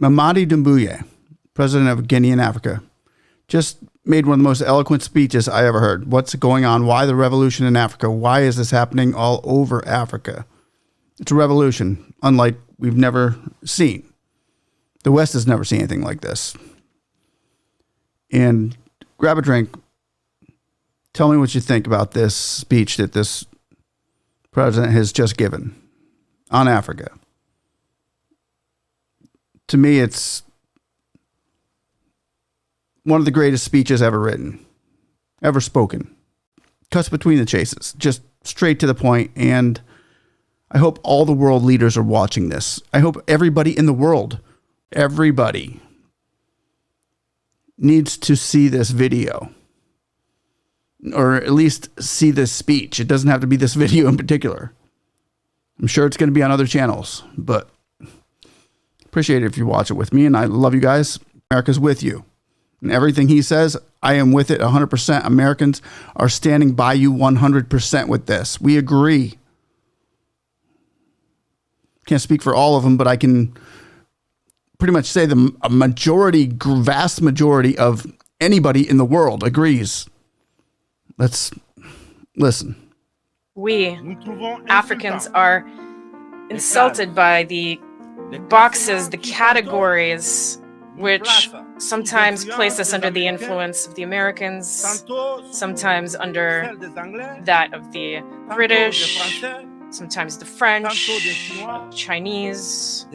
Mamady Doumbouya, president of Guinea in Africa, just made one of the most eloquent speeches I ever heard. What's going on? Why the revolution in Africa? Why is this happening all over Africa? It's a revolution, unlike we've never seen. The West has never seen anything like this. And grab a drink. Tell me what you think about this speech that this president has just given on Africa. To me, it's one of the greatest speeches ever written, ever spoken. Cuts between the chases, just straight to the point. And I hope all the world leaders are watching this. I hope everybody in the world, everybody needs to see this video, or at least see this speech. It doesn't have to be this video in particular. I'm sure it's going to be on other channels, but appreciate it if you watch it with me. And I love you guys. America's with you. And everything he says, I am with it 100%. Americans are standing by you 100% with this. We agree. Can't speak for all of them, but I can pretty much say vast majority of anybody in the world agrees. Let's listen. We, Africans, are insulted by the boxes, the categories, which sometimes place us under the influence of the Americans, sometimes under that of the British, sometimes the French, Chinese,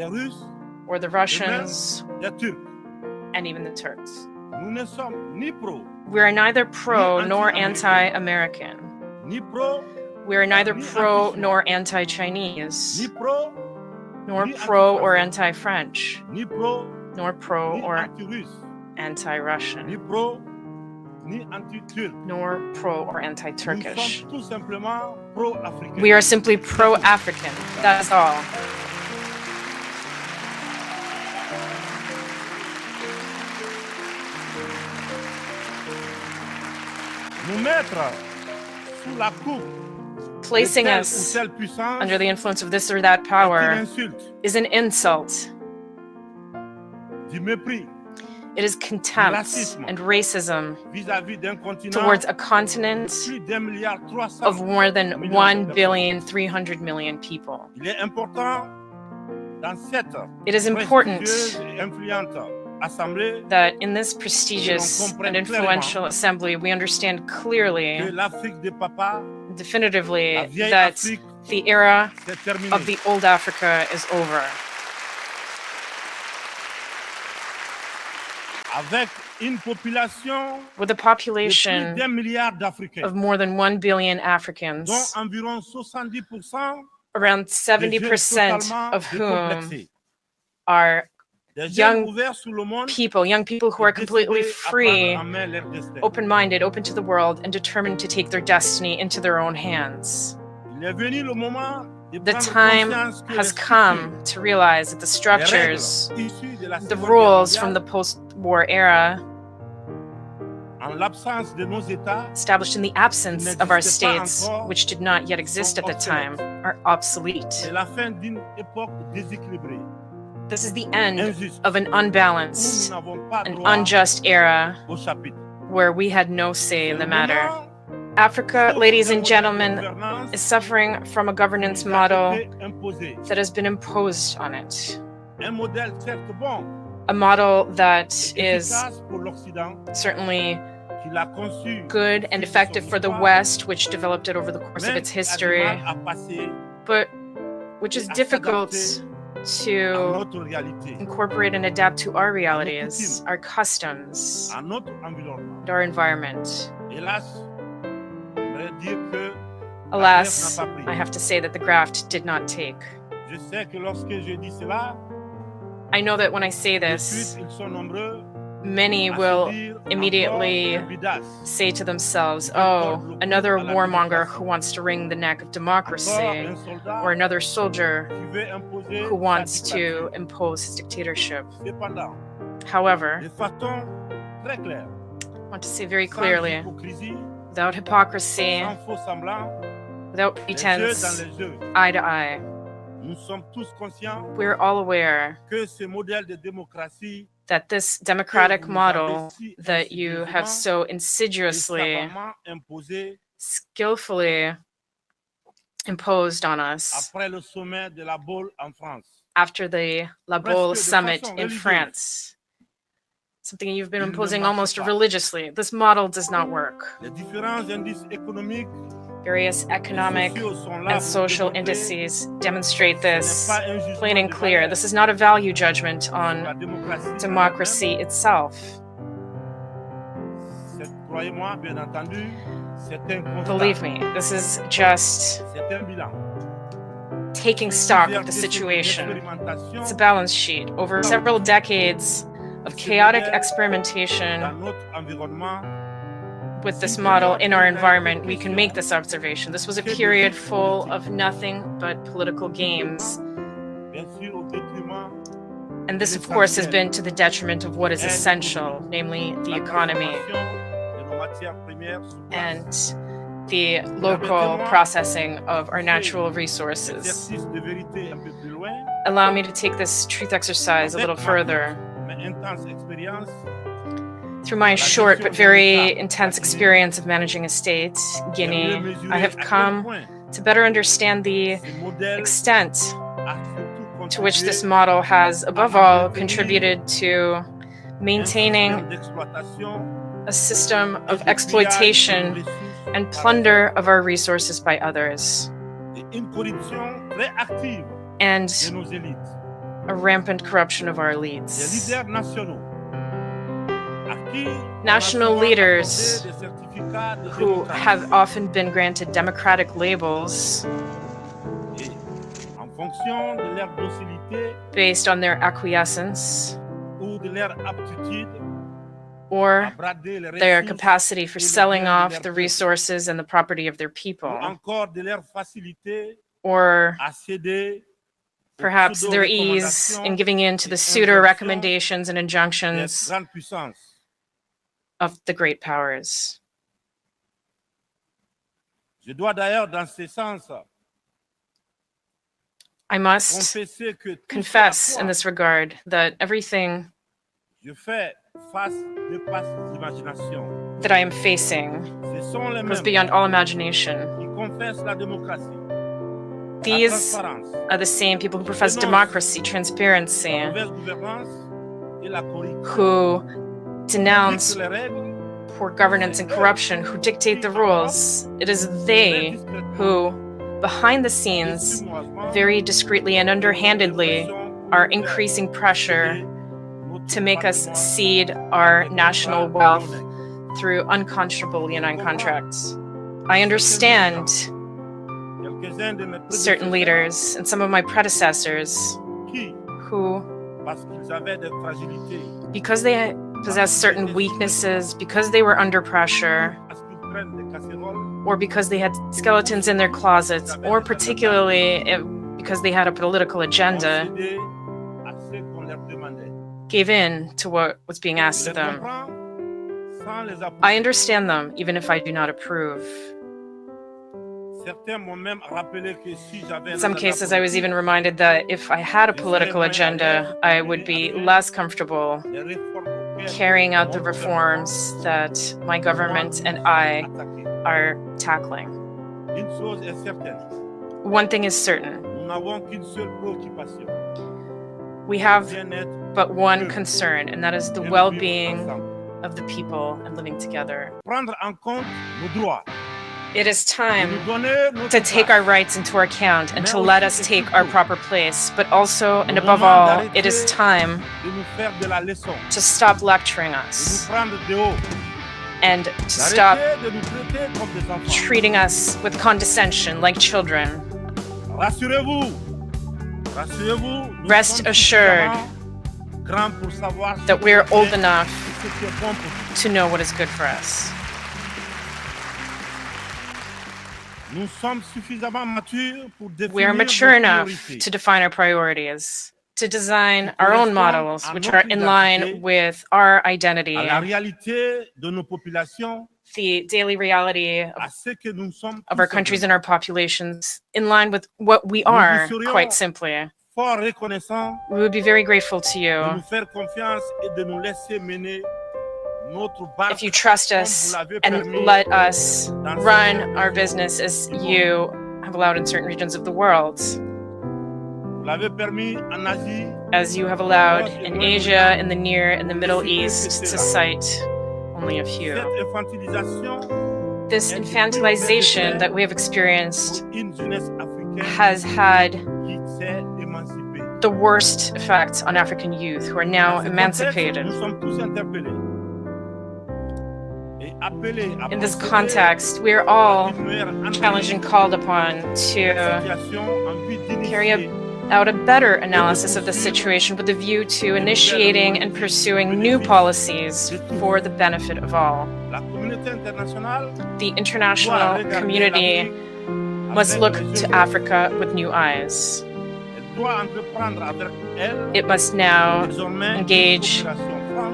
or the Russians, and even the Turks. We are neither pro nor anti-American. We are neither pro nor anti-Chinese, nor pro or anti-French, nor pro or anti-Russian, nor pro or anti-Turkish. We are simply pro-African, that's all. Placing us under the influence of this or that power is an insult. It is contempt and racism towards a continent of more than 1,300,000,000 people. It is important that in this prestigious and influential assembly, we understand clearly, definitively, that the era of the old Africa is over. With a population of more than 1 billion Africans, around 70% of whom are young people who are completely free, open-minded, open to the world, and determined to take their destiny into their own hands. The time has come to realize that the structures, the rules from the post-war era, established in the absence of our states, which did not yet exist at the time, are obsolete. This is the end of an unbalanced and unjust era where we had no say in the matter. Africa, ladies and gentlemen, is suffering from a governance model that has been imposed on it. A model that is certainly good and effective for the West, which developed it over the course of its history, but which is difficult to incorporate and adapt to our realities, our customs, and our environment. Alas, I have to say that the graft did not take. I know that when I say this, many will immediately say to themselves, oh, another warmonger who wants to wring the neck of democracy, or another soldier who wants to impose his dictatorship. However, I want to say very clearly, without hypocrisy, without pretense, eye to eye, We're all aware that this democratic model that you have so insidiously, skillfully imposed on us after the La Baule summit in France, something you've been imposing almost religiously. This model does not work. Various economic and social indices demonstrate this plain and clear. This is not a value judgment on democracy itself. Believe me, this is just taking stock of the situation. It's a balance sheet. Over several decades of chaotic experimentation with this model in our environment, we can make this observation. This was a period full of nothing but political games. And this, of course, has been to the detriment of what is essential, namely the economy and the local processing of our natural resources. Allow me to take this truth exercise a little further. Through my short but very intense experience of managing a state, Guinea, I have come to better understand the extent to which this model has, above all, contributed to maintaining a system of exploitation and plunder of our resources by others, and a rampant corruption of our elites. National leaders who have often been granted democratic labels based on their acquiescence or their capacity for selling off the resources and the property of their people, or perhaps their ease in giving in to the pseudo recommendations and injunctions of the great powers. I must confess in this regard that everything that I am facing goes beyond all imagination. These are the same people who profess democracy, transparency, who denounce poor governance and corruption, who dictate the rules. It is they who, behind the scenes, very discreetly and underhandedly, are increasing pressure to make us cede our national wealth through unconscionable leonine contracts. I understand certain leaders and some of my predecessors who, because they possess certain weaknesses, because they were under pressure, or because they had skeletons in their closets, or particularly because they had a political agenda, gave in to what was being asked of them. I understand them, even if I do not approve. In some cases, I was even reminded that if I had a political agenda, I would be less comfortable carrying out the reforms that my government and I are tackling. One thing is certain. We have but one concern, and that is the well-being of the people and living together. It is time to take our rights into account and to let us take our proper place. But also, and above all, it is time to stop lecturing us and to stop treating us with condescension like children. Rest assured that we're old enough to know what is good for us. We are mature enough to define our priorities. to design our own models, which are in line with our identity, the daily reality of our countries and our populations, in line with what we are, quite simply. We would be very grateful to you if you trust us and let us run our business as you have allowed in certain regions of the world. As you have allowed in Asia, in the Near and the Middle East, to cite only a few. This infantilization that we have experienced has had the worst effects on African youth who are now emancipated. In this context, we are all challenged and called upon to carry out a better analysis of the situation with a view to initiating and pursuing new policies for the benefit of all. The international community must look to Africa with new eyes. It must now engage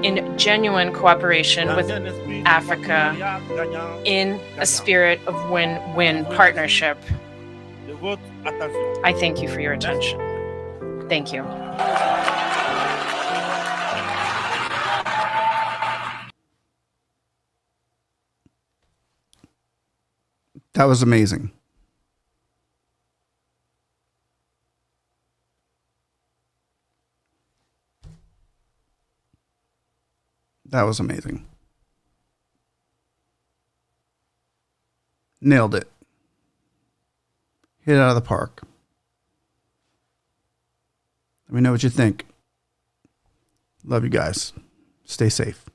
in genuine cooperation with Africa in a spirit of win-win partnership. I thank you for your attention. Thank you. That was amazing. That was amazing. Nailed it. Hit it out of the park. Let me know what you think. Love you guys. Stay safe.